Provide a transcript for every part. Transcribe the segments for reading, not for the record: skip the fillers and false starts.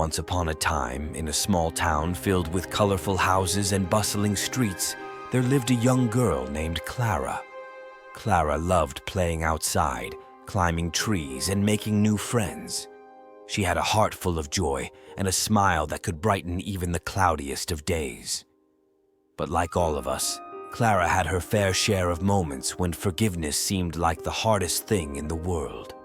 Once upon a time, in a small town filled with colorful houses and bustling streets, there lived a young girl named Clara. Clara loved playing outside, climbing trees, and making new friends. She had a heart full of joy and a smile that could brighten even the cloudiest of days. But like all of us, Clara had her fair share of moments when forgiveness seemed like the hardest thing in the world.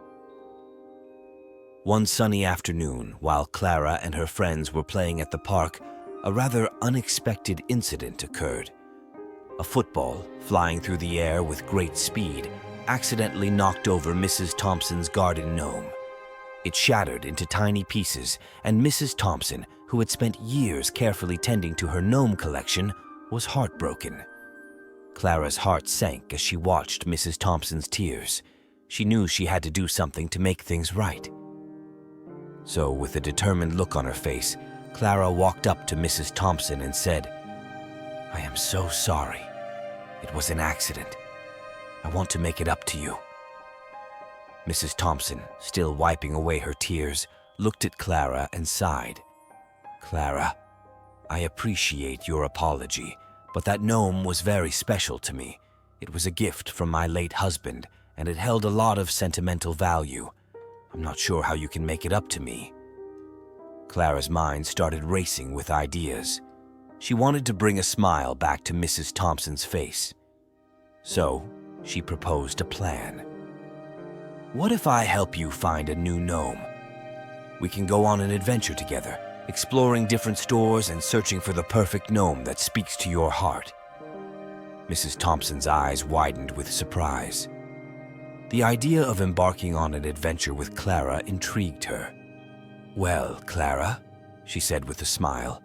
One sunny afternoon, while Clara and her friends were playing at the park, a rather unexpected incident occurred. A football, flying through the air with great speed, accidentally knocked over Mrs. Thompson's garden gnome. It shattered into tiny pieces, and Mrs. Thompson, who had spent years carefully tending to her gnome collection, was heartbroken. Clara's heart sank as she watched Mrs. Thompson's tears. She knew she had to do something to make things right. So, with a determined look on her face, Clara walked up to Mrs. Thompson and said, "I am so sorry. It was an accident. I want to make it up to you." Mrs. Thompson, still wiping away her tears, looked at Clara and sighed. "Clara, I appreciate your apology, but that gnome was very special to me. It was a gift from my late husband, and it held a lot of sentimental value. I'm not sure how you can make it up to me." Clara's mind started racing with ideas. She wanted to bring a smile back to Mrs. Thompson's face. So, she proposed a plan. "What if I help you find a new gnome? We can go on an adventure together, exploring different stores and searching for the perfect gnome that speaks to your heart." Mrs. Thompson's eyes widened with surprise. The idea of embarking on an adventure with Clara intrigued her. "Well, Clara," she said with a smile,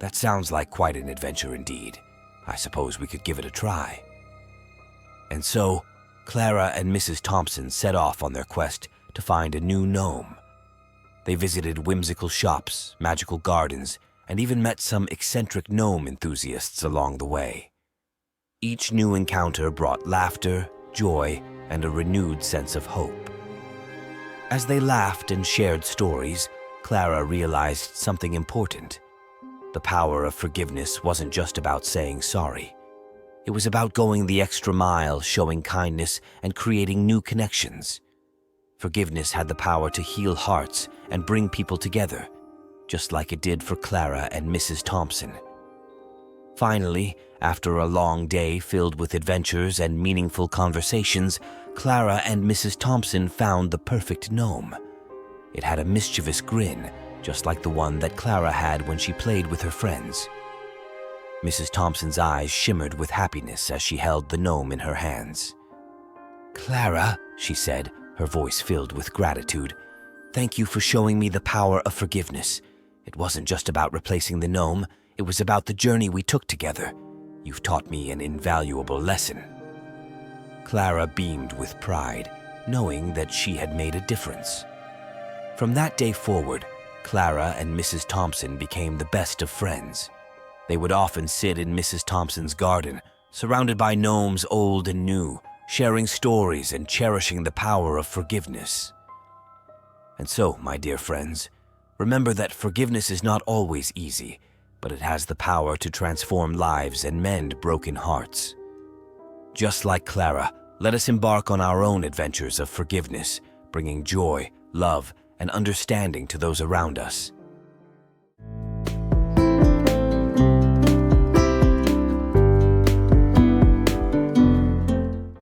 "that sounds like quite an adventure indeed. I suppose we could give it a try." And so, Clara and Mrs. Thompson set off on their quest to find a new gnome. They visited whimsical shops, magical gardens, and even met some eccentric gnome enthusiasts along the way. Each new encounter brought laughter, joy, and a renewed sense of hope. As they laughed and shared stories, Clara realized something important. The power of forgiveness wasn't just about saying sorry. It was about going the extra mile, showing kindness, and creating new connections. Forgiveness had the power to heal hearts and bring people together, just like it did for Clara and Mrs. Thompson. Finally, after a long day filled with adventures and meaningful conversations, Clara and Mrs. Thompson found the perfect gnome. It had a mischievous grin, just like the one that Clara had when she played with her friends. Mrs. Thompson's eyes shimmered with happiness as she held the gnome in her hands. "Clara," she said, her voice filled with gratitude, "thank you for showing me the power of forgiveness. It wasn't just about replacing the gnome, it was about the journey we took together. You've taught me an invaluable lesson." Clara beamed with pride, knowing that she had made a difference. From that day forward, Clara and Mrs. Thompson became the best of friends. They would often sit in Mrs. Thompson's garden, surrounded by gnomes old and new, sharing stories and cherishing the power of forgiveness. And so, my dear friends, remember that forgiveness is not always easy, but it has the power to transform lives and mend broken hearts. Just like Clara, let us embark on our own adventures of forgiveness, bringing joy, love, and understanding to those around us.